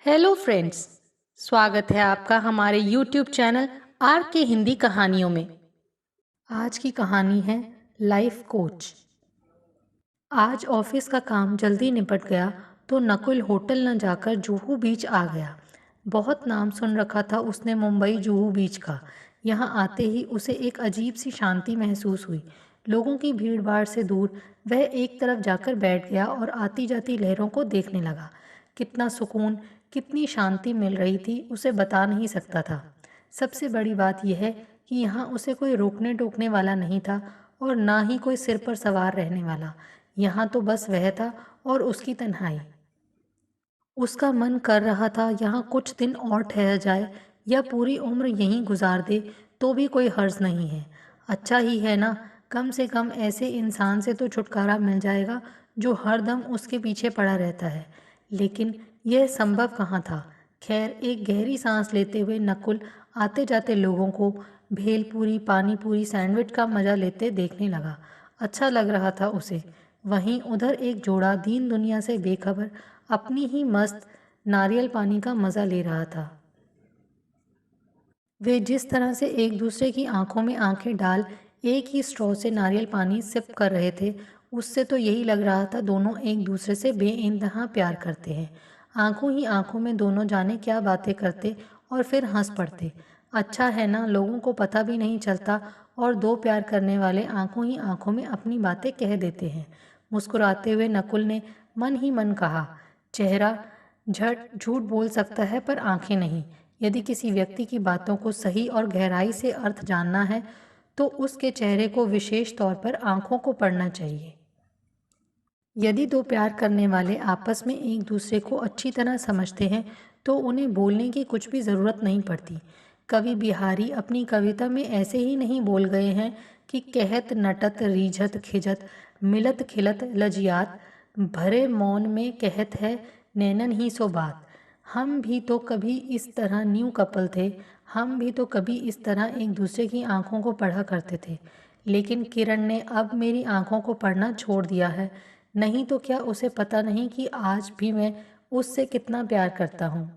Hello friends. स्वागत है आपका हमारे यूट्यूब चैनल आर के हिंदी कहानियों में। आज की कहानी है लाइफ कोच। आज ऑफिस का काम जल्दी निपट गया तो नकुल होटल न जाकर जुहू बीच आ गया। बहुत नाम सुन रखा था उसने मुंबई जुहू बीच का। यहाँ आते ही उसे एक अजीब सी शांति महसूस हुई। लोगों की भीड़ भाड़ से दूर वह एक तरफ जाकर बैठ गया और आती जाती लहरों को देखने लगा। कितना सुकून, कितनी शांति मिल रही थी उसे बता नहीं सकता था। सबसे बड़ी बात यह है कि यहाँ उसे कोई रोकने टोकने वाला नहीं था और ना ही कोई सिर पर सवार रहने वाला। यहाँ तो बस वह था और उसकी तन्हाई। उसका मन कर रहा था यहाँ कुछ दिन और ठहर जाए या पूरी उम्र यहीं गुजार दे तो भी कोई हर्ज नहीं है। अच्छा ही है ना, कम से कम ऐसे इंसान से तो छुटकारा मिल जाएगा जो हरदम उसके पीछे पड़ा रहता है। लेकिन यह संभव कहाँ था। खैर, एक गहरी सांस लेते हुए नकुल आते जाते लोगों को भेलपूरी, पानी पूरी, सैंडविच का मज़ा लेते देखने लगा। अच्छा लग रहा था उसे। वहीं उधर एक जोड़ा दीन दुनिया से बेखबर अपनी ही मस्त नारियल पानी का मज़ा ले रहा था। वे जिस तरह से एक दूसरे की आंखों में आंखें डाल एक ही स्ट्रॉ से नारियल पानी सिप कर रहे थे, उससे तो यही लग रहा था दोनों एक दूसरे से बेइंतहा प्यार करते हैं। आंखों ही आंखों में दोनों जाने क्या बातें करते और फिर हंस पड़ते। अच्छा है ना, लोगों को पता भी नहीं चलता और दो प्यार करने वाले आंखों ही आंखों में अपनी बातें कह देते हैं। मुस्कुराते हुए नकुल ने मन ही मन कहा, चेहरा झट झूठ बोल सकता है पर आंखें नहीं। यदि किसी व्यक्ति की बातों को सही और गहराई से अर्थ जानना है तो उसके चेहरे को विशेष तौर पर आंखों को पढ़ना चाहिए। यदि दो प्यार करने वाले आपस में एक दूसरे को अच्छी तरह समझते हैं तो उन्हें बोलने की कुछ भी ज़रूरत नहीं पड़ती। कवि बिहारी अपनी कविता में ऐसे ही नहीं बोल गए हैं कि कहत नटत रीझत खिजत मिलत खिलत लजियात भरे मौन में कहत है नैनन ही सो बात। हम भी तो कभी इस तरह न्यू कपल थे। हम भी तो कभी इस तरह एक दूसरे की आंखों को पढ़ा करते थे। लेकिन किरण ने अब मेरी आंखों को पढ़ना छोड़ दिया है। नहीं तो क्या उसे पता नहीं कि आज भी मैं उससे कितना प्यार करता हूँ।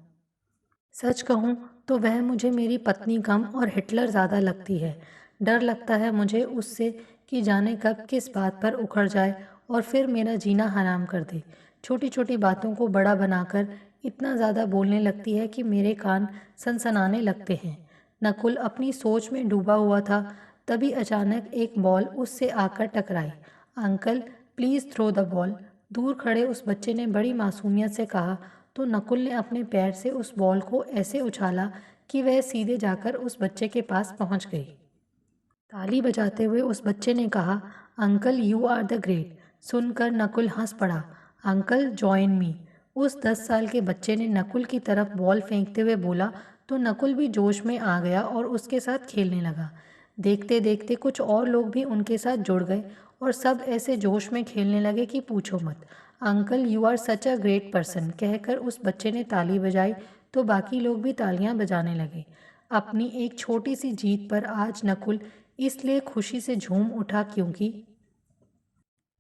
सच कहूँ तो वह मुझे मेरी पत्नी कम और हिटलर ज़्यादा लगती है। डर लगता है मुझे उससे कि जाने कब किस बात पर उखड़ जाए और फिर मेरा जीना हराम कर दे। छोटी छोटी बातों को बड़ा बनाकर इतना ज़्यादा बोलने लगती है कि मेरे कान सनसनाने लगते हैं। नकुल अपनी सोच में डूबा हुआ था, तभी अचानक एक बॉल उससे आकर टकराई। Uncle, please throw the ball, दूर खड़े उस बच्चे ने बड़ी मासूमियत से कहा। तो नकुल ने अपने पैर से उस बॉल को ऐसे उछाला कि वह सीधे जाकर उस बच्चे के पास पहुंच गई। ताली बजाते हुए उस बच्चे ने कहा, uncle you are the great. सुनकर नकुल हंस पड़ा। अंकल जॉइन मी, उस 10 साल के बच्चे ने नकुल की तरफ बॉल फेंकते हुए बोला। तो नकुल भी जोश में आ गया और उसके साथ खेलने लगा। देखते देखते कुछ और लोग भी उनके साथ जुड़ गए और सब ऐसे जोश में खेलने लगे कि पूछो मत। Uncle you are such a great person कहकर उस बच्चे ने ताली बजाई तो बाकी लोग भी तालियां बजाने लगे। अपनी एक छोटी सी जीत पर आज नकुल इसलिए खुशी से झूम उठा क्योंकि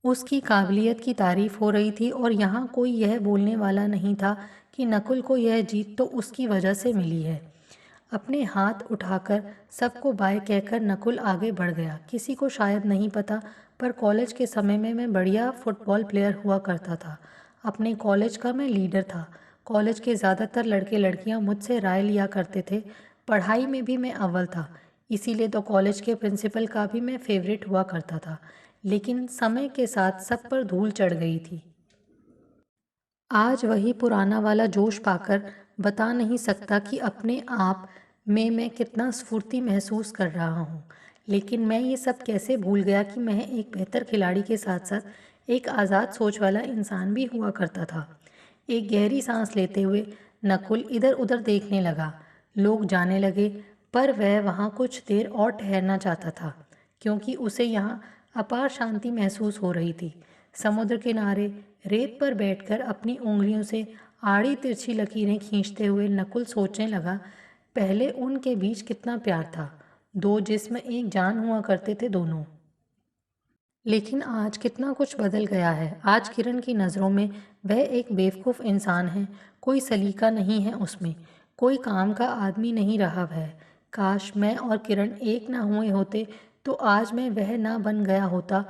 उसकी काबिलियत की तारीफ हो रही थी और यहाँ कोई यह बोलने वाला नहीं था कि नकुल को यह जीत तो उसकी वजह से मिली है। अपने हाथ उठाकर सबको बाय कहकर नकुल आगे बढ़ गया। किसी को शायद नहीं पता पर कॉलेज के समय में मैं बढ़िया फुटबॉल प्लेयर हुआ करता था। अपने कॉलेज का मैं लीडर था। कॉलेज के ज़्यादातर लड़के लड़कियां मुझसे राय लिया करते थे। पढ़ाई में भी मैं अव्वल था, इसीलिए तो कॉलेज के प्रिंसिपल का भी मैं फेवरेट हुआ करता था। लेकिन समय के साथ सब पर धूल चढ़ गई थी। आज वही पुराना वाला जोश पाकर बता नहीं सकता कि अपने आप में मैं कितना स्फूर्ति महसूस कर रहा हूँ। लेकिन मैं ये सब कैसे भूल गया कि मैं एक बेहतर खिलाड़ी के साथ साथ एक आज़ाद सोच वाला इंसान भी हुआ करता था। एक गहरी सांस लेते हुए नकुल इधर उधर देखने लगा। लोग जाने लगे पर वह वहाँ कुछ देर और ठहरना चाहता था क्योंकि उसे यहाँ अपार शांति महसूस हो रही थी। समुद्र किनारे रेत पर बैठकर अपनी उंगलियों से आड़ी तिरछी लकीरें खींचते हुए नकुल सोचने लगा, पहले उनके बीच कितना प्यार था। दो जिस्म एक जान हुआ करते थे दोनों। लेकिन आज कितना कुछ बदल गया है। आज किरण की नज़रों में वह एक बेवकूफ़ इंसान है। कोई सलीका नहीं है उसमें, कोई काम का आदमी नहीं रहा वह। काश मैं और किरण एक ना हुए होते तो आज मैं वह ना बन गया होता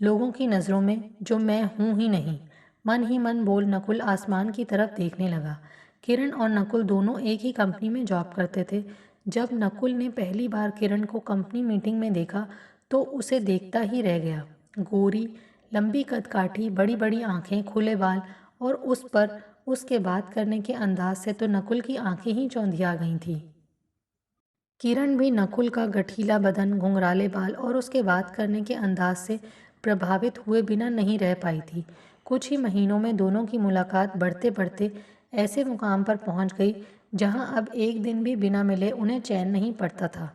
लोगों की नज़रों में जो मैं हूँ ही नहीं। मन ही मन बोल नकुल आसमान की तरफ देखने लगा। किरण और नकुल दोनों एक ही कंपनी में जॉब करते थे। जब नकुल ने पहली बार किरण को कंपनी मीटिंग में देखा तो उसे देखता ही रह गया। गोरी, लंबी कदकाठी, बड़ी बड़ी आंखें, खुले बाल और उस पर उसके बात करने के अंदाज से तो नकुल की आंखें ही चौंधिया गई थीं। किरण भी नकुल का गठीला बदन, घुंघराले बाल और उसके बात करने के अंदाज से प्रभावित हुए बिना नहीं रह पाई थी। कुछ ही महीनों में दोनों की मुलाकात बढ़ते बढ़ते ऐसे मुकाम पर पहुंच गई जहां अब एक दिन भी बिना मिले उन्हें चैन नहीं पड़ता था।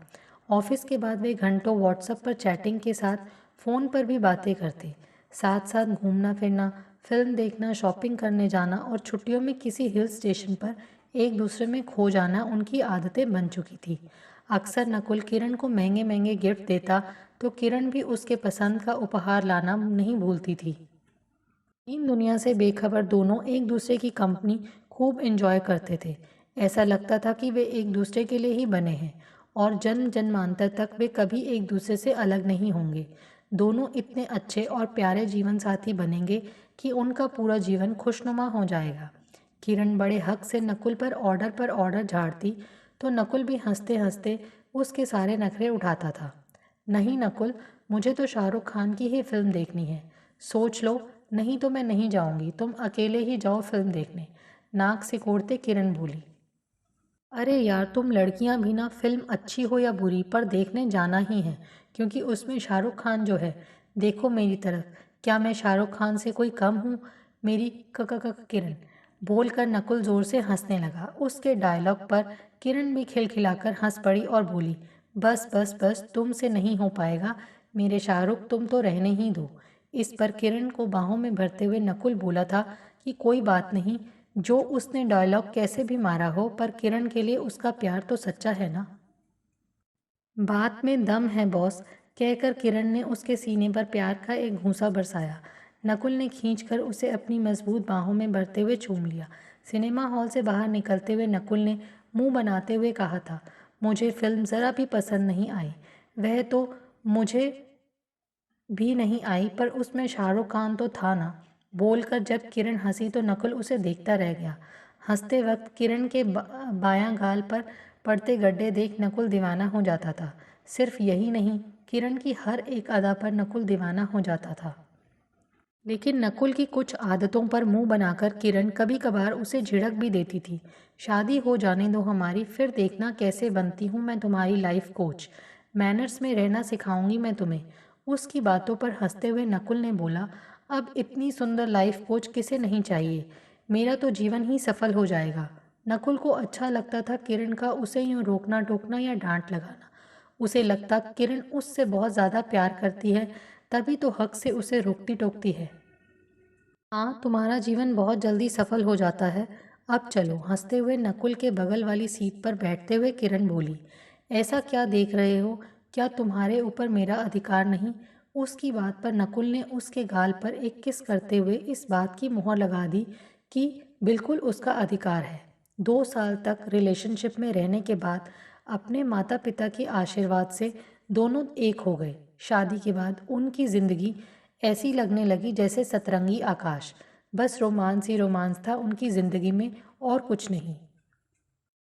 ऑफिस के बाद वे घंटों व्हाट्सएप पर चैटिंग के साथ फ़ोन पर भी बातें करते। साथ साथ घूमना फिरना, फिल्म देखना, शॉपिंग करने जाना और छुट्टियों में किसी हिल स्टेशन पर एक दूसरे में खो जाना उनकी आदतें बन चुकी थी। अक्सर नकुल किरण को महंगे महंगे गिफ्ट देता तो किरण भी उसके पसंद का उपहार लाना नहीं भूलती थी। इन दुनिया से बेखबर दोनों एक दूसरे की कंपनी खूब एंजॉय करते थे। ऐसा लगता था कि वे एक दूसरे के लिए ही बने हैं और जन्म जन्मांतर तक वे कभी एक दूसरे से अलग नहीं होंगे। दोनों इतने अच्छे और प्यारे जीवन साथी बनेंगे कि उनका पूरा जीवन खुशनुमा हो जाएगा। किरण बड़े हक से नकुल पर ऑर्डर झाड़ती तो नकुल भी हंसते हंसते उसके सारे नखरे उठाता था। नहीं नकुल, मुझे तो शाहरुख खान की ही फिल्म देखनी है। सोच लो, नहीं तो मैं नहीं जाऊंगी, तुम अकेले ही जाओ फिल्म देखने। नाक सिकोड़ते किरण बोली। अरे यार, तुम लड़कियां भी ना, फिल्म अच्छी हो या बुरी पर देखने जाना ही है, क्योंकि उसमें शाहरुख खान जो है। देखो मेरी तरफ, क्या मैं शाहरुख खान से कोई कम हूँ? मेरी किरण बोलकर नकुल जोर से हंसने लगा। उसके डायलॉग पर किरण भी खिलखिलाकर हंस पड़ी और बोली, बस बस बस, तुमसे नहीं हो पाएगा मेरे शाहरुख, तुम तो रहने ही दो। इस पर किरण को बाहों में भरते हुए नकुल बोला था कि कोई बात नहीं, जो उसने डायलॉग कैसे भी मारा हो पर किरण के लिए उसका प्यार तो सच्चा है ना। बात में दम है बॉस, कहकर किरण ने उसके सीने पर प्यार का एक घूंसा बरसाया। नकुल ने खींचकर उसे अपनी मजबूत बाहों में भरते हुए चूम लिया। सिनेमा हॉल से बाहर निकलते हुए नकुल ने मुंह बनाते हुए कहा था, मुझे फिल्म ज़रा भी पसंद नहीं आई। वह तो मुझे भी नहीं आई, पर उसमें शाहरुख खान तो था ना। बोलकर जब किरण हंसी तो नकुल उसे देखता रह गया। हंसते वक्त किरण के बायां गाल पर पड़ते गड्ढे देख नकुल दीवाना हो जाता था। सिर्फ यही नहीं, किरण की हर एक अदा पर नकुल दीवाना हो जाता था। लेकिन नकुल की कुछ आदतों पर मुंह बनाकर किरण कभी कभार उसे झिड़क भी देती थी। शादी हो जाने दो हमारी, फिर देखना कैसे बनती हूँ मैं तुम्हारी लाइफ कोच। मैनर्स में रहना सिखाऊंगी मैं तुम्हें। उसकी बातों पर हंसते हुए नकुल ने बोला, अब इतनी सुंदर लाइफ कोच किसे नहीं चाहिए, मेरा तो जीवन ही सफल हो जाएगा। नकुल को अच्छा लगता था किरण का उसे यूँ रोकना टोकना या डांट लगाना। उसे लगता किरण उससे बहुत ज़्यादा प्यार करती है, तभी तो हक से उसे रोकती टोकती है। हाँ, तुम्हारा जीवन बहुत जल्दी सफल हो जाता है। अब चलो। हंसते हुए नकुल के बगल वाली सीट पर बैठते हुए किरण बोली, ऐसा क्या देख रहे हो? क्या तुम्हारे ऊपर मेरा अधिकार नहीं? उसकी बात पर नकुल ने उसके गाल पर एक किस करते हुए इस बात की मोहर लगा दी कि बिल्कुल उसका अधिकार है। 2 साल तक रिलेशनशिप में रहने के बाद अपने माता पिता के आशीर्वाद से दोनों एक हो गए। शादी के बाद उनकी जिंदगी ऐसी लगने लगी जैसे सतरंगी आकाश। बस रोमांस ही रोमांस था उनकी जिंदगी में, और कुछ नहीं।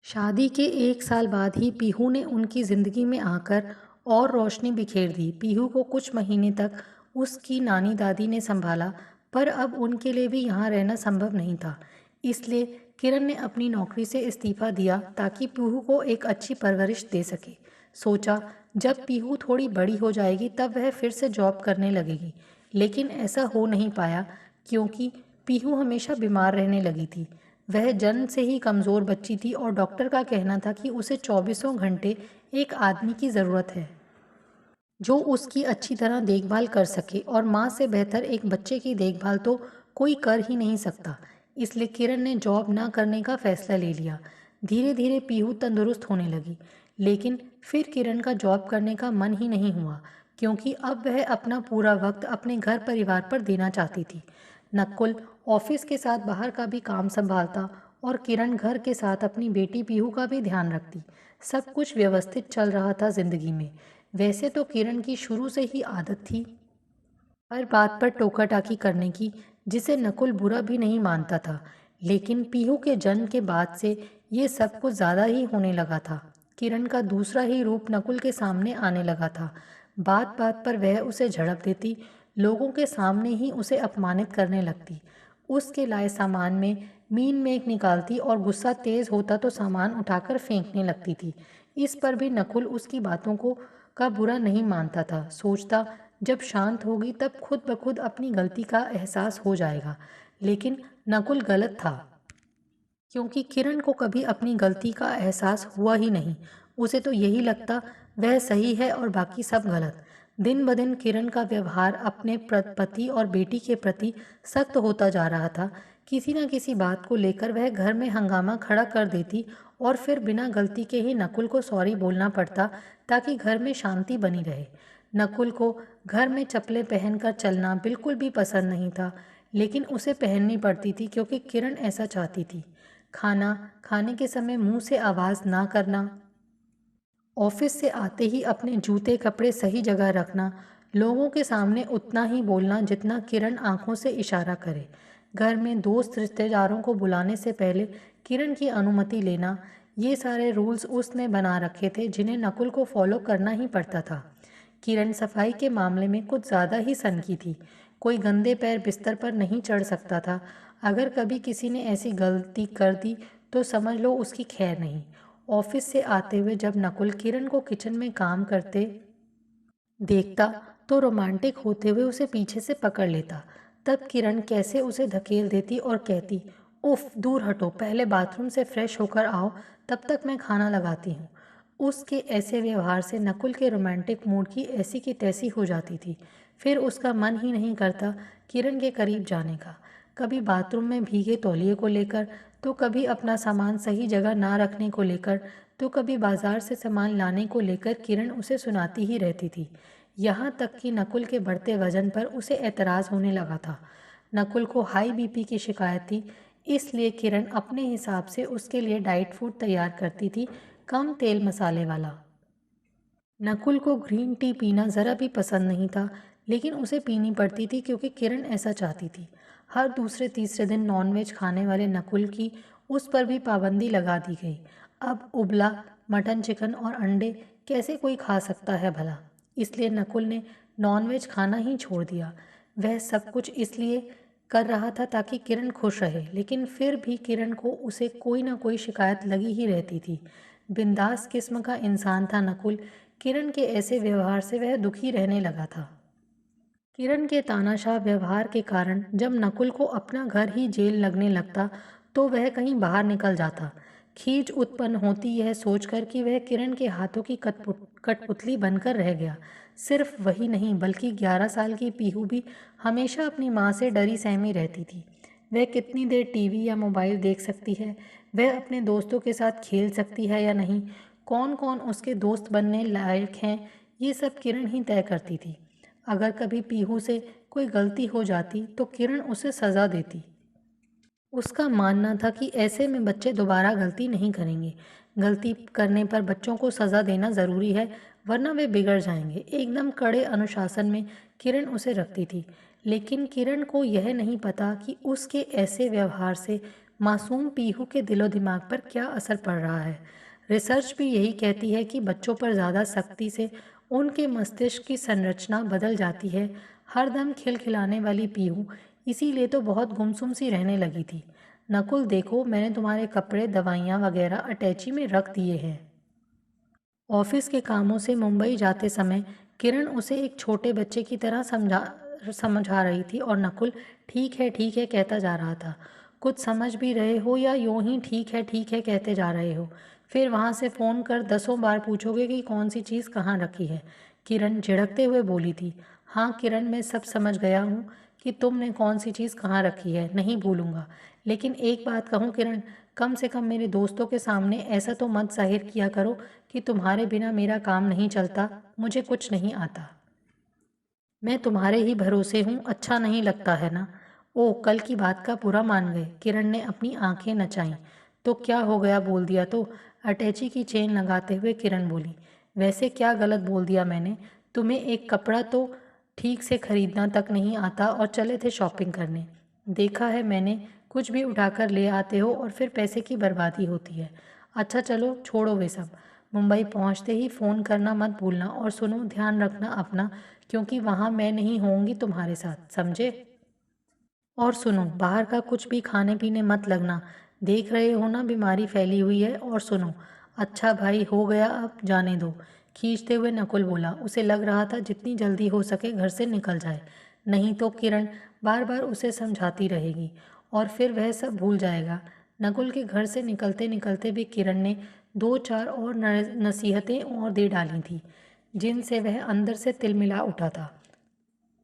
शादी के 1 साल बाद ही पीहू ने उनकी जिंदगी में आकर और रोशनी बिखेर दी। पीहू को कुछ महीने तक उसकी नानी दादी ने संभाला, पर अब उनके लिए भी यहाँ रहना संभव नहीं था। इसलिए किरण ने अपनी नौकरी से इस्तीफा दिया ताकि पीहू को एक अच्छी परवरिश दे सके। सोचा जब पीहू थोड़ी बड़ी हो जाएगी तब वह फिर से जॉब करने लगेगी, लेकिन ऐसा हो नहीं पाया क्योंकि पीहू हमेशा बीमार रहने लगी थी। वह जन्म से ही कमज़ोर बच्ची थी और डॉक्टर का कहना था कि उसे चौबीसों घंटे एक आदमी की ज़रूरत है जो उसकी अच्छी तरह देखभाल कर सके, और माँ से बेहतर एक बच्चे की देखभाल तो कोई कर ही नहीं सकता। इसलिए किरण ने जॉब न करने का फैसला ले लिया। धीरे धीरे पीहू तंदुरुस्त होने लगी, लेकिन फिर किरण का जॉब करने का मन ही नहीं हुआ। क्योंकि अब वह अपना पूरा वक्त अपने घर परिवार पर देना चाहती थी। नकुल ऑफिस के साथ बाहर का भी काम संभालता और किरण घर के साथ अपनी बेटी पीहू का भी ध्यान रखती। सब कुछ व्यवस्थित चल रहा था जिंदगी में। वैसे तो किरण की शुरू से ही आदत थी हर बात पर टोका टाकी करने की, जिसे नकुल बुरा भी नहीं मानता था। लेकिन पीहू के जन्म के बाद से ये सब कुछ ज़्यादा ही होने लगा था। किरण का दूसरा ही रूप नकुल के सामने आने लगा था। बात बात पर वह उसे झड़प देती, लोगों के सामने ही उसे अपमानित करने लगती। उसके लाए सामान में मीन मेख निकालती और गुस्सा तेज होता तो सामान उठाकर फेंकने लगती थी। इस पर भी नकुल उसकी बातों को का बुरा नहीं मानता था। सोचता जब शांत होगी तब खुद ब खुद अपनी गलती का एहसास हो जाएगा। लेकिन नकुल गलत था, क्योंकि किरण को कभी अपनी गलती का एहसास हुआ ही नहीं। उसे तो यही लगता वह सही है और बाकी सब गलत। दिन ब दिन किरण का व्यवहार अपने पति और बेटी के प्रति सख्त होता जा रहा था। किसी न किसी बात को लेकर वह घर में हंगामा खड़ा कर देती और फिर बिना गलती के ही नकुल को सॉरी बोलना पड़ता, ताकि घर में शांति बनी रहे। नकुल को घर में चप्पलें पहनकर चलना बिल्कुल भी पसंद नहीं था, लेकिन उसे पहननी पड़ती थी क्योंकि किरण ऐसा चाहती थी। खाना खाने के समय मुंह से आवाज़ ना करना, ऑफिस से आते ही अपने जूते कपड़े सही जगह रखना, लोगों के सामने उतना ही बोलना जितना किरण आंखों से इशारा करे, घर में दोस्त रिश्तेदारों को बुलाने से पहले किरण की अनुमति लेना, ये सारे रूल्स उसने बना रखे थे जिन्हें नकुल को फॉलो करना ही पड़ता था। किरण सफाई के मामले में कुछ ज़्यादा ही सनकी थी। कोई गंदे पैर बिस्तर पर नहीं चढ़ सकता था। अगर कभी किसी ने ऐसी गलती कर दी तो समझ लो उसकी खैर नहीं। ऑफिस से आते हुए जब नकुल किरण को किचन में काम करते देखता तो रोमांटिक होते हुए उसे पीछे से पकड़ लेता। तब किरण कैसे उसे धकेल देती और कहती, उफ दूर हटो, पहले बाथरूम से फ्रेश होकर आओ, तब तक मैं खाना लगाती हूँ। उसके ऐसे व्यवहार से नकुल के रोमांटिक मूड की ऐसी की तैसी हो जाती थी। फिर उसका मन ही नहीं करता किरण के करीब जाने का। कभी बाथरूम में भीगे तौलिए को लेकर, तो कभी अपना सामान सही जगह ना रखने को लेकर, तो कभी बाजार से सामान लाने को लेकर किरण उसे सुनाती ही रहती थी। यहाँ तक कि नकुल के बढ़ते वजन पर उसे एतराज़ होने लगा था। नकुल को हाई बीपी की शिकायत थी, इसलिए किरण अपने हिसाब से उसके लिए डाइट फूड तैयार करती थी, कम तेल मसाले वाला। नकुल को ग्रीन टी पीना ज़रा भी पसंद नहीं था, लेकिन उसे पीनी पड़ती थी क्योंकि किरण ऐसा चाहती थी। हर दूसरे तीसरे दिन नॉनवेज खाने वाले नकुल की उस पर भी पाबंदी लगा दी गई। अब उबला मटन, चिकन और अंडे कैसे कोई खा सकता है भला। इसलिए नकुल ने नॉनवेज खाना ही छोड़ दिया। वह सब कुछ इसलिए कर रहा था ताकि किरण खुश रहे, लेकिन फिर भी किरण को उसे कोई ना कोई शिकायत लगी ही रहती थी। बिंदास किस्म का इंसान था नकुल। किरण के ऐसे व्यवहार से वह दुखी रहने लगा था। किरण के तानाशाह व्यवहार के कारण जब नकुल को अपना घर ही जेल लगने लगता तो वह कहीं बाहर निकल जाता। खीज उत्पन्न होती यह सोचकर कि वह किरण के हाथों की कठपुतली बनकर रह गया। सिर्फ वही नहीं बल्कि 11 साल की पीहू भी हमेशा अपनी माँ से डरी सहमी रहती थी। वह कितनी देर टीवी या मोबाइल देख सकती है, वह अपने दोस्तों के साथ खेल सकती है या नहीं, कौन कौन उसके दोस्त बनने लायक हैं, ये सब किरण ही तय करती थी। अगर कभी पीहू से कोई गलती हो जाती तो किरण उसे सज़ा देती। उसका मानना था कि ऐसे में बच्चे दोबारा गलती नहीं करेंगे। गलती करने पर बच्चों को सज़ा देना ज़रूरी है, वरना वे बिगड़ जाएंगे। एकदम कड़े अनुशासन में किरण उसे रखती थी। लेकिन किरण को यह नहीं पता कि उसके ऐसे व्यवहार से मासूम पीहू के दिलो दिमाग पर क्या असर पड़ रहा है। रिसर्च भी यही कहती है कि बच्चों पर ज़्यादा सख्ती से उनके मस्तिष्क की संरचना बदल जाती है। हरदम खिलखिलाने वाली पीहू इसीलिए तो बहुत गुमसुम सी रहने लगी थी। नकुल देखो, मैंने तुम्हारे कपड़े दवाइयाँ वगैरह अटैची में रख दिए हैं। ऑफिस के कामों से मुंबई जाते समय किरण उसे एक छोटे बच्चे की तरह समझा रही थी और नकुल ठीक है कहता जा रहा था। कुछ समझ भी रहे हो या यूं ही ठीक है कहते जा रहे हो। फिर वहाँ से फ़ोन कर दसों बार पूछोगे कि कौन सी चीज़ कहाँ रखी है। किरण झिड़कते हुए बोली थी। हाँ किरण, मैं सब समझ गया हूँ कि तुमने कौन सी चीज़ कहाँ रखी है, नहीं भूलूंगा। लेकिन एक बात कहूँ किरण, कम से कम मेरे दोस्तों के सामने ऐसा तो मत जाहिर किया करो कि तुम्हारे बिना मेरा काम नहीं चलता, मुझे कुछ नहीं आता। मैं तुम्हारे ही भरोसे हूँ, अच्छा नहीं लगता है ना? ओह, कल की बात का बुरा मान गए? किरण ने अपनी आंखें नचाईं। तो क्या हो गया, बोल दिया तो? अटैची की चेन लगाते हुए किरण बोली। वैसे क्या गलत बोल दिया मैंने? तुम्हें एक कपड़ा तो ठीक से खरीदना तक नहीं आता और चले थे शॉपिंग करने। देखा है मैंने, कुछ भी उठाकर ले आते हो और फिर पैसे की बर्बादी होती है। अच्छा चलो छोड़ो वे सब। मुंबई पहुंचते ही फ़ोन करना मत भूलना, और सुनो, ध्यान रखना अपना, क्योंकि वहाँ मैं नहीं होंगी तुम्हारे साथ, समझे? और सुनो, बाहर का कुछ भी खाने पीने मत लगना। देख रहे हो ना बीमारी फैली हुई है। और सुनो। अच्छा भाई, हो गया, अब जाने दो। खींचते हुए नकुल बोला। उसे लग रहा था जितनी जल्दी हो सके घर से निकल जाए, नहीं तो किरण बार बार उसे समझाती रहेगी और फिर वह सब भूल जाएगा। नकुल के घर से निकलते निकलते भी किरण ने दो चार और नसीहतें और दे डाली थी, जिनसे वह अंदर से तिलमिला उठा था,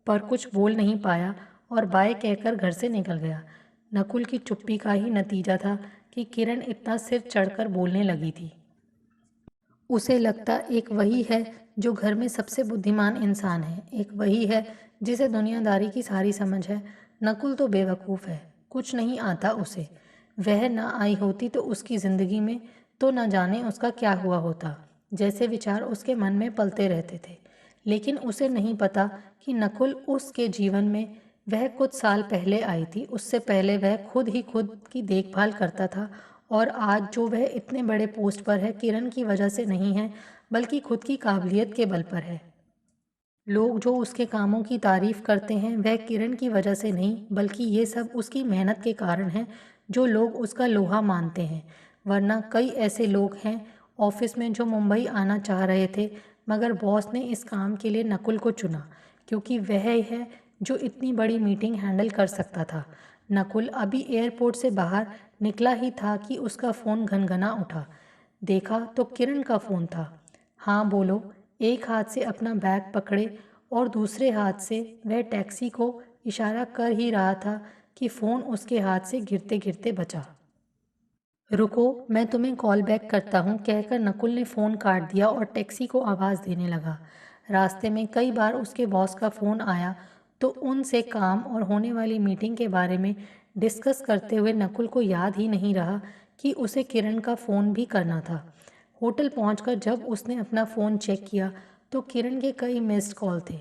पर कुछ बोल नहीं पाया और बाय कहकर घर से निकल गया। नकुल की चुप्पी का ही नतीजा था कि किरण इतना सिर चढ़कर बोलने लगी थी। उसे लगता एक वही है जो घर में सबसे बुद्धिमान इंसान है, एक वही है जिसे दुनियादारी की सारी समझ है। नकुल तो बेवकूफ़ है, कुछ नहीं आता उसे। वह ना आई होती तो उसकी ज़िंदगी में तो न जाने उसका क्या हुआ होता। जैसे विचार उसके मन में पलते रहते थे, लेकिन उसे नहीं पता कि नकुल उसके जीवन में वह कुछ साल पहले आई थी। उससे पहले वह खुद की देखभाल करता था, और आज जो वह इतने बड़े पोस्ट पर है, किरण की वजह से नहीं है, बल्कि खुद की काबिलियत के बल पर है। लोग जो उसके कामों की तारीफ करते हैं, वह किरण की वजह से नहीं, बल्कि ये सब उसकी मेहनत के कारण है, जो लोग उसका लोहा मानते हैं। वरना कई ऐसे लोग हैं ऑफिस में जो मुंबई आना चाह रहे थे, मगर बॉस ने इस काम के लिए नकुल को चुना, क्योंकि वह है जो इतनी बड़ी मीटिंग हैंडल कर सकता था। नकुल अभी एयरपोर्ट से बाहर निकला ही था कि उसका फ़ोन घनघना उठा। देखा तो किरण का फ़ोन था। हाँ बोलो। एक हाथ से अपना बैग पकड़े और दूसरे हाथ से वह टैक्सी को इशारा कर ही रहा था कि फ़ोन उसके हाथ से गिरते गिरते बचा। रुको, मैं तुम्हें कॉल बैक करता हूँ, कहकर नकुल ने फ़ोन काट दिया और टैक्सी को आवाज़ देने लगा। रास्ते में कई बार उसके बॉस का फ़ोन आया, तो उनसे काम और होने वाली मीटिंग के बारे में डिस्कस करते हुए नकुल को याद ही नहीं रहा कि उसे किरण का फ़ोन भी करना था। होटल पहुंचकर जब उसने अपना फ़ोन चेक किया तो किरण के कई मिस्ड कॉल थे।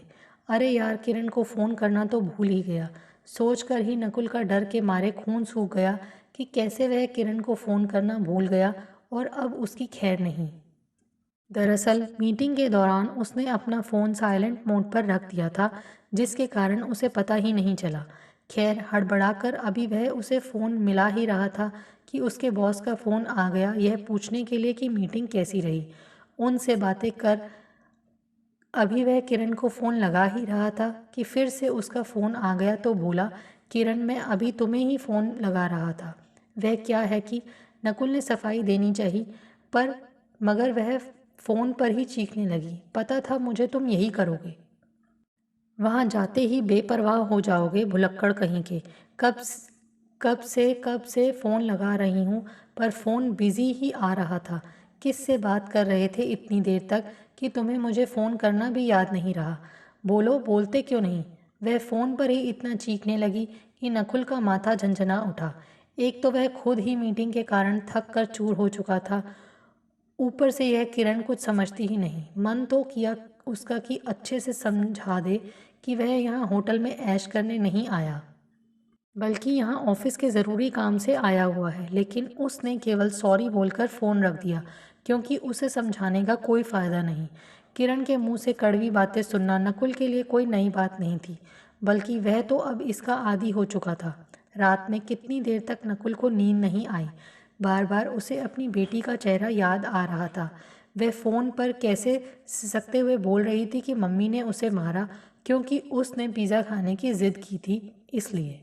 अरे यार, किरण को फ़ोन करना तो भूल ही गया। सोचकर ही नकुल का डर के मारे खून सूख गया कि कैसे वह किरण को फ़ोन करना भूल गया और अब उसकी खैर नहीं। दरअसल मीटिंग के दौरान उसने अपना फ़ोन साइलेंट मोड पर रख दिया था, जिसके कारण उसे पता ही नहीं चला। खैर, हड़बड़ाकर अभी वह उसे फ़ोन मिला ही रहा था कि उसके बॉस का फ़ोन आ गया, यह पूछने के लिए कि मीटिंग कैसी रही। उनसे बातें कर अभी वह किरण को फ़ोन लगा ही रहा था कि फिर से उसका फ़ोन आ गया तो बोला, किरण, मैं अभी तुम्हें ही फ़ोन लगा रहा था। वह क्या है कि नकुल ने सफाई देनी चाहिए, पर मगर वह फ़ोन पर ही चीखने लगी, पता था मुझे तुम यही करोगे। वहाँ जाते ही बेपरवाह हो जाओगे, भुलक्कड़ कहीं के। कब से फ़ोन लगा रही हूँ, पर फ़ोन बिज़ी ही आ रहा था। किससे बात कर रहे थे इतनी देर तक कि तुम्हें मुझे फ़ोन करना भी याद नहीं रहा? बोलो, बोलते क्यों नहीं? वह फ़ोन पर ही इतना चीखने लगी कि नकुल का माथा झंझना उठा। एक तो वह खुद ही मीटिंग के कारण थक कर चूर हो चुका था, ऊपर से यह किरण कुछ समझती ही नहीं। मन तो किया उसका कि अच्छे से समझा दे कि वह यहाँ होटल में ऐश करने नहीं आया, बल्कि यहाँ ऑफिस के ज़रूरी काम से आया हुआ है, लेकिन उसने केवल सॉरी बोलकर फ़ोन रख दिया, क्योंकि उसे समझाने का कोई फ़ायदा नहीं। किरण के मुंह से कड़वी बातें सुनना नकुल के लिए कोई नई बात नहीं थी, बल्कि वह तो अब इसका आदी हो चुका था। रात में कितनी देर तक नकुल को नींद नहीं आई। बार बार उसे अपनी बेटी का चेहरा याद आ रहा था। वह फ़ोन पर कैसे सिसकते हुए बोल रही थी कि मम्मी ने उसे मारा क्योंकि उसने पिज़्ज़ा खाने की ज़िद की थी, इसलिए।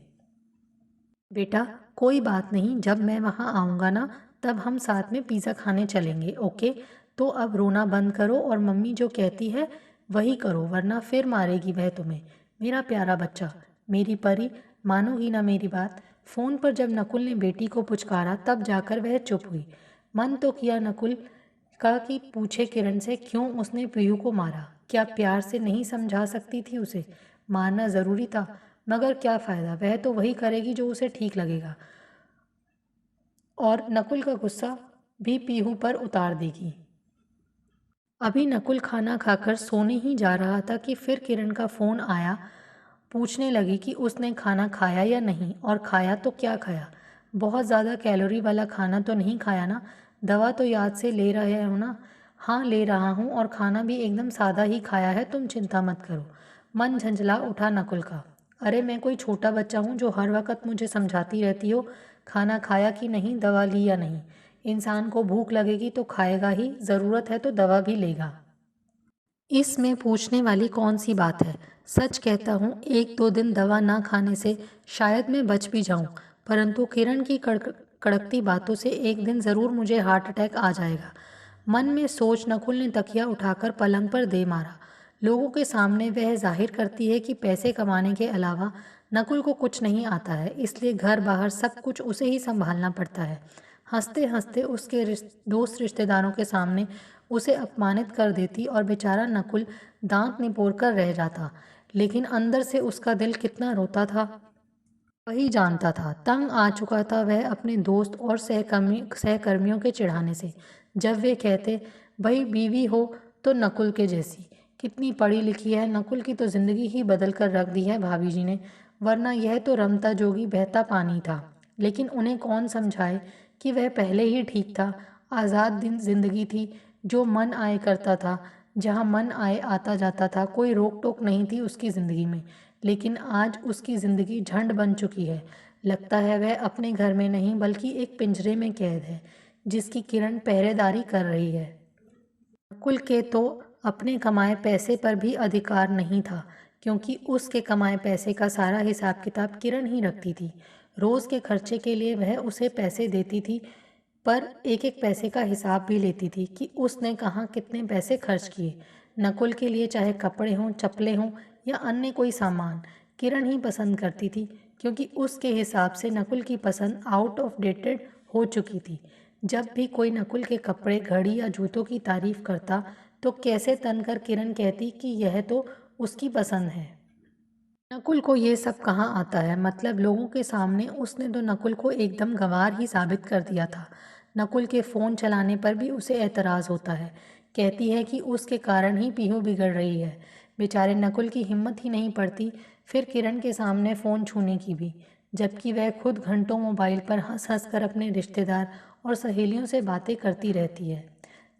बेटा, कोई बात नहीं, जब मैं वहाँ आऊँगा ना, तब हम साथ में पिज़्ज़ा खाने चलेंगे, ओके? तो अब रोना बंद करो और मम्मी जो कहती है वही करो, वरना फिर मारेगी वह तुम्हें। मेरा प्यारा बच्चा, मेरी परी, मानोगी ना मेरी बात? फ़ोन पर जब नकुल ने बेटी को पुचकारा तब जाकर वह चुप हुई। मन तो किया नकुल का कि पूछे किरण से क्यों उसने पीहू को मारा, क्या प्यार से नहीं समझा सकती थी उसे? मारना ज़रूरी था, मगर क्या फ़ायदा? वह तो वही करेगी जो उसे ठीक लगेगा और नकुल का गुस्सा भी पीहू पर उतार देगी। अभी नकुल खाना खाकर सोने ही जा रहा था कि फिर किरण का फ़ोन आया। पूछने लगी कि उसने खाना खाया या नहीं, और खाया तो क्या खाया? बहुत ज़्यादा कैलोरी वाला खाना तो नहीं खाया ना? दवा तो याद से ले रहे हो ना? हाँ, ले रहा हूँ, और खाना भी एकदम सादा ही खाया है, तुम चिंता मत करो। मन झंझला उठा नकुल का। अरे मैं कोई छोटा बच्चा हूँ जो हर वक्त मुझे समझाती रहती हो खाना खाया कि नहीं, दवा ली या नहीं? इंसान को भूख लगेगी तो खाएगा ही, ज़रूरत है तो दवा भी लेगा। इसमें पूछने वाली कौन सी बात है? सच कहता हूँ, एक दो दिन दवा ना खाने से शायद मैं बच भी जाऊँ, परंतु किरण की कड़कती बातों से एक दिन ज़रूर मुझे हार्ट अटैक आ जाएगा। मन में सोच नकुल ने तकिया उठाकर पलंग पर दे मारा। लोगों के सामने वह जाहिर करती है कि पैसे कमाने के अलावा नकुल को कुछ नहीं आता है, इसलिए घर बाहर सब कुछ उसे ही संभालना पड़ता है। हंसते हंसते उसके दोस्त रिश्तेदारों के सामने उसे अपमानित कर देती और बेचारा नकुल दांत निपोर कर रह जाता, लेकिन अंदर से उसका दिल कितना रोता था वही जानता था। तंग आ चुका था वह अपने दोस्त और सहकर्मियों के चिढ़ाने से। जब वे कहते, भाई बीवी हो तो नकुल के जैसी, कितनी पढ़ी लिखी है, नकुल की तो जिंदगी ही बदल कर रख दी है भाभी जी ने, वरना यह तो रमता जोगी बहता पानी था। लेकिन उन्हें कौन समझाए कि वह पहले ही ठीक था। आज़ाद दिन जिंदगी थी, जो मन आए करता था, जहाँ मन आए आता जाता था, कोई रोक टोक नहीं थी उसकी ज़िंदगी में। लेकिन आज उसकी ज़िंदगी झंड बन चुकी है। लगता है वह अपने घर में नहीं बल्कि एक पिंजरे में कैद है, जिसकी किरण पहरेदारी कर रही है। कुल के तो अपने कमाए पैसे पर भी अधिकार नहीं था, क्योंकि उसके कमाए पैसे का सारा हिसाब किताब किरण ही रखती थी। रोज़ के खर्चे के लिए वह उसे पैसे देती थी, पर एक एक पैसे का हिसाब भी लेती थी कि उसने कहाँ कितने पैसे खर्च किए। नकुल के लिए चाहे कपड़े हों, चप्पलें हों या अन्य कोई सामान, किरण ही पसंद करती थी, क्योंकि उसके हिसाब से नकुल की पसंद आउट ऑफ डेटेड हो चुकी थी। जब भी कोई नकुल के कपड़े, घड़ी या जूतों की तारीफ करता तो कैसे तनकर किरण कहती कि यह तो उसकी पसंद है। नकुल को ये सब कहाँ आता है? मतलब लोगों के सामने उसने तो नकुल को एकदम गंवार ही साबित कर दिया था। नकुल के फ़ोन चलाने पर भी उसे एतराज़ होता है। कहती है कि उसके कारण ही पीहू बिगड़ रही है। बेचारे नकुल की हिम्मत ही नहीं पड़ती फिर किरण के सामने फ़ोन छूने की भी, जबकि वह खुद घंटों मोबाइल पर हंस हंस कर अपने रिश्तेदार और सहेलियों से बातें करती रहती है।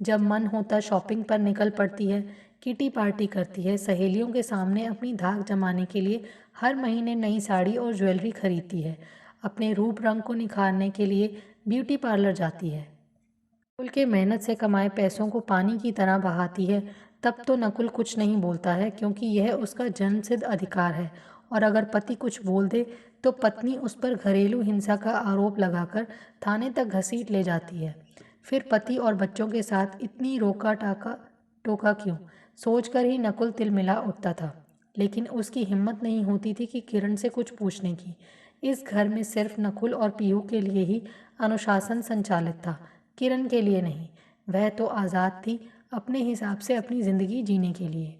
जब मन होता शॉपिंग पर निकल पड़ती है, किटी पार्टी करती है, सहेलियों के सामने अपनी धाक जमाने के लिए हर महीने नई साड़ी और ज्वेलरी खरीदती है, अपने रूप रंग को निखारने के लिए ब्यूटी पार्लर जाती है। नकुल के मेहनत से कमाए पैसों को पानी की तरह बहाती है, तब तो नकुल कुछ नहीं बोलता है, क्योंकि यह उसका जन्मसिद्ध अधिकार है। और अगर पति कुछ बोल दे तो पत्नी उस पर घरेलू हिंसा का आरोप लगाकर थाने तक घसीट ले जाती है। फिर पति और बच्चों के साथ इतनी रोका टाका टोका क्यों, सोचकर ही नकुल तिलमिला उठता था। लेकिन उसकी हिम्मत नहीं होती थी कि किरण से कुछ पूछने की। इस घर में सिर्फ नकुल और पीहू के लिए ही अनुशासन संचालित था, किरण के लिए नहीं। वह तो आज़ाद थी अपने हिसाब से अपनी ज़िंदगी जीने के लिए।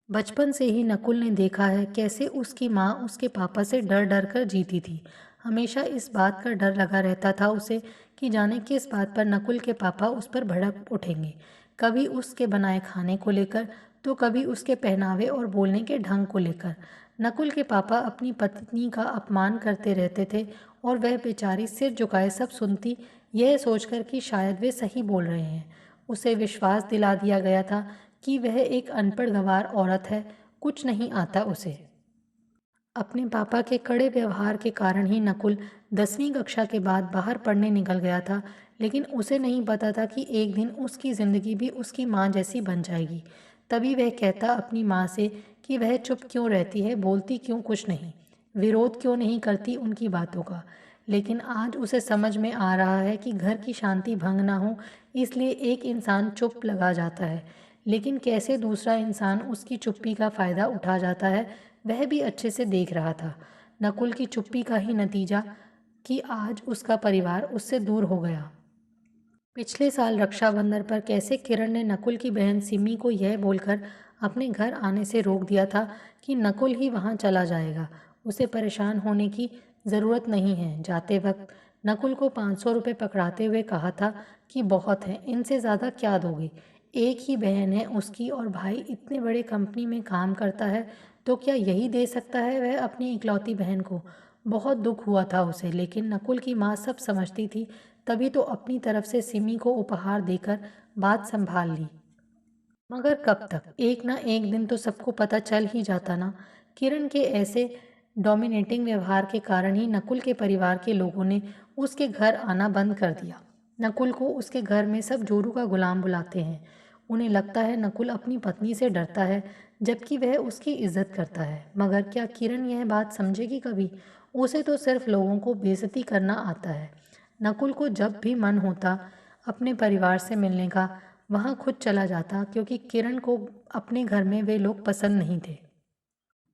बचपन से ही नकुल ने देखा है कैसे उसकी माँ उसके पापा से डर डर कर जीती थी। हमेशा इस बात का डर लगा रहता था उसे कि जाने किस बात पर नकुल के पापा उस पर भड़क उठेंगे। कभी उसके बनाए खाने को लेकर, तो कभी उसके पहनावे और बोलने के ढंग को लेकर। नकुल के पापा अपनी पत्नी का अपमान करते रहते थे और वह बेचारी सिर झुकाए सब सुनती, यह सोचकर कि शायद वे सही बोल रहे हैं। उसे विश्वास दिला दिया गया था कि वह एक अनपढ़ गंवार औरत है, कुछ नहीं आता उसे। अपने पापा के कड़े व्यवहार के कारण ही नकुल 10वीं कक्षा के बाद बाहर पढ़ने निकल गया था, लेकिन उसे नहीं पता था कि एक दिन उसकी ज़िंदगी भी उसकी माँ जैसी बन जाएगी। तभी वह कहता अपनी माँ से कि वह चुप क्यों रहती है, बोलती क्यों कुछ नहीं, विरोध क्यों नहीं करती उनकी बातों का। लेकिन आज उसे समझ में आ रहा है कि घर की शांति भंग ना हो, इसलिए एक इंसान चुप लगा जाता है, लेकिन कैसे दूसरा इंसान उसकी चुप्पी का फ़ायदा उठा जाता है वह भी अच्छे से देख रहा था। नकुल की चुप्पी का ही नतीजा कि आज उसका परिवार उससे दूर हो गया। पिछले साल रक्षाबंधन पर कैसे किरण ने नकुल की बहन सिमी को यह बोलकर अपने घर आने से रोक दिया था कि नकुल ही वहां चला जाएगा, उसे परेशान होने की ज़रूरत नहीं है। जाते वक्त नकुल को 500 रुपये पकड़ाते हुए कहा था कि बहुत है, इनसे ज़्यादा क्या दोगे। एक ही बहन है उसकी और भाई इतने बड़े कंपनी में काम करता है, तो क्या यही दे सकता है वह अपनी इकलौती बहन को। बहुत दुख हुआ था उसे, लेकिन नकुल की माँ सब समझती थी, तभी तो अपनी तरफ से सिमी को उपहार देकर बात संभाल ली। मगर कब तक, एक ना एक दिन तो सबको पता चल ही जाता ना। किरण के ऐसे डोमिनेटिंग व्यवहार के कारण ही नकुल के परिवार के लोगों ने उसके घर आना बंद कर दिया। नकुल को उसके घर में सब जोरू का गुलाम बुलाते हैं। उन्हें लगता है नकुल अपनी पत्नी से डरता है, जबकि वह उसकी इज्जत करता है। मगर क्या किरण यह बात समझेगी कभी। उसे तो सिर्फ लोगों को बेइज्जती करना आता है। नकुल को जब भी मन होता अपने परिवार से मिलने का, वहाँ खुद चला जाता, क्योंकि किरण को अपने घर में वे लोग पसंद नहीं थे।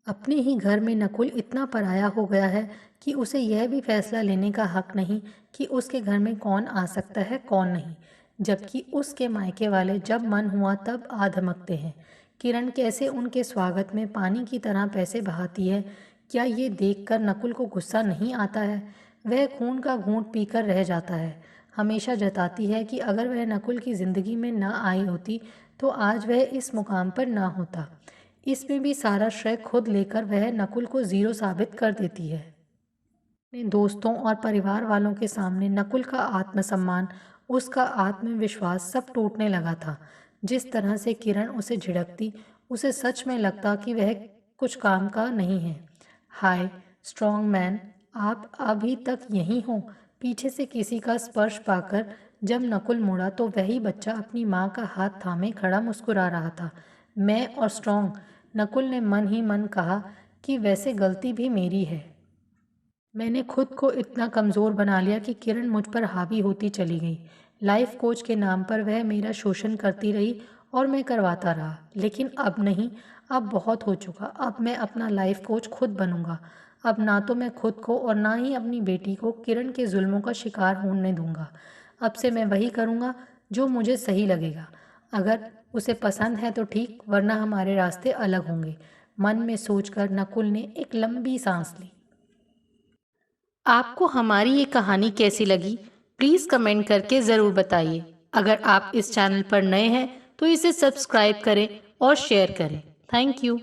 अपने ही घर में नकुल इतना पराया हो गया है कि उसे यह भी फैसला लेने का हक नहीं कि उसके घर में कौन आ सकता है कौन नहीं, जबकि उसके मायके वाले जब मन हुआ तब आ धमकते हैं। किरण कैसे उनके स्वागत में पानी की तरह पैसे बहाती है, क्या ये देखकर नकुल को गुस्सा नहीं आता है। वह खून का घूंट पीकर रह जाता है। हमेशा जताती है कि अगर वह नकुल की ज़िंदगी में ना आई होती तो आज वह इस मुकाम पर ना होता। इसमें भी सारा श्रेय खुद लेकर वह नकुल को ज़ीरो साबित कर देती है। अपने दोस्तों और परिवार वालों के सामने नकुल का आत्मसम्मान, उसका आत्मविश्वास सब टूटने लगा था। जिस तरह से किरण उसे झिड़कती, उसे सच में लगता कि वह कुछ काम का नहीं है। हाय स्ट्रॉन्ग मैन, आप अभी तक यहीं हो। पीछे से किसी का स्पर्श पाकर जब नकुल मुड़ा तो वही बच्चा अपनी माँ का हाथ थामे खड़ा मुस्कुरा रहा था। मैं और स्ट्रॉन्ग, नकुल ने मन ही मन कहा कि वैसे गलती भी मेरी है। मैंने खुद को इतना कमज़ोर बना लिया कि किरण मुझ पर हावी होती चली गई। लाइफ कोच के नाम पर वह मेरा शोषण करती रही और मैं करवाता रहा। लेकिन अब नहीं, अब बहुत हो चुका। अब मैं अपना लाइफ कोच खुद बनूंगा। अब ना तो मैं खुद को और ना ही अपनी बेटी को किरण के जुल्मों का शिकार होने दूंगा। अब से मैं वही करूंगा जो मुझे सही लगेगा। अगर उसे पसंद है तो ठीक, वरना हमारे रास्ते अलग होंगे। मन में सोचकर नकुल ने एक लंबी सांस ली। आपको हमारी ये कहानी कैसी लगी, प्लीज़ कमेंट करके ज़रूर बताइए। अगर आप इस चैनल पर नए हैं तो इसे सब्सक्राइब करें और शेयर करें। Thank you.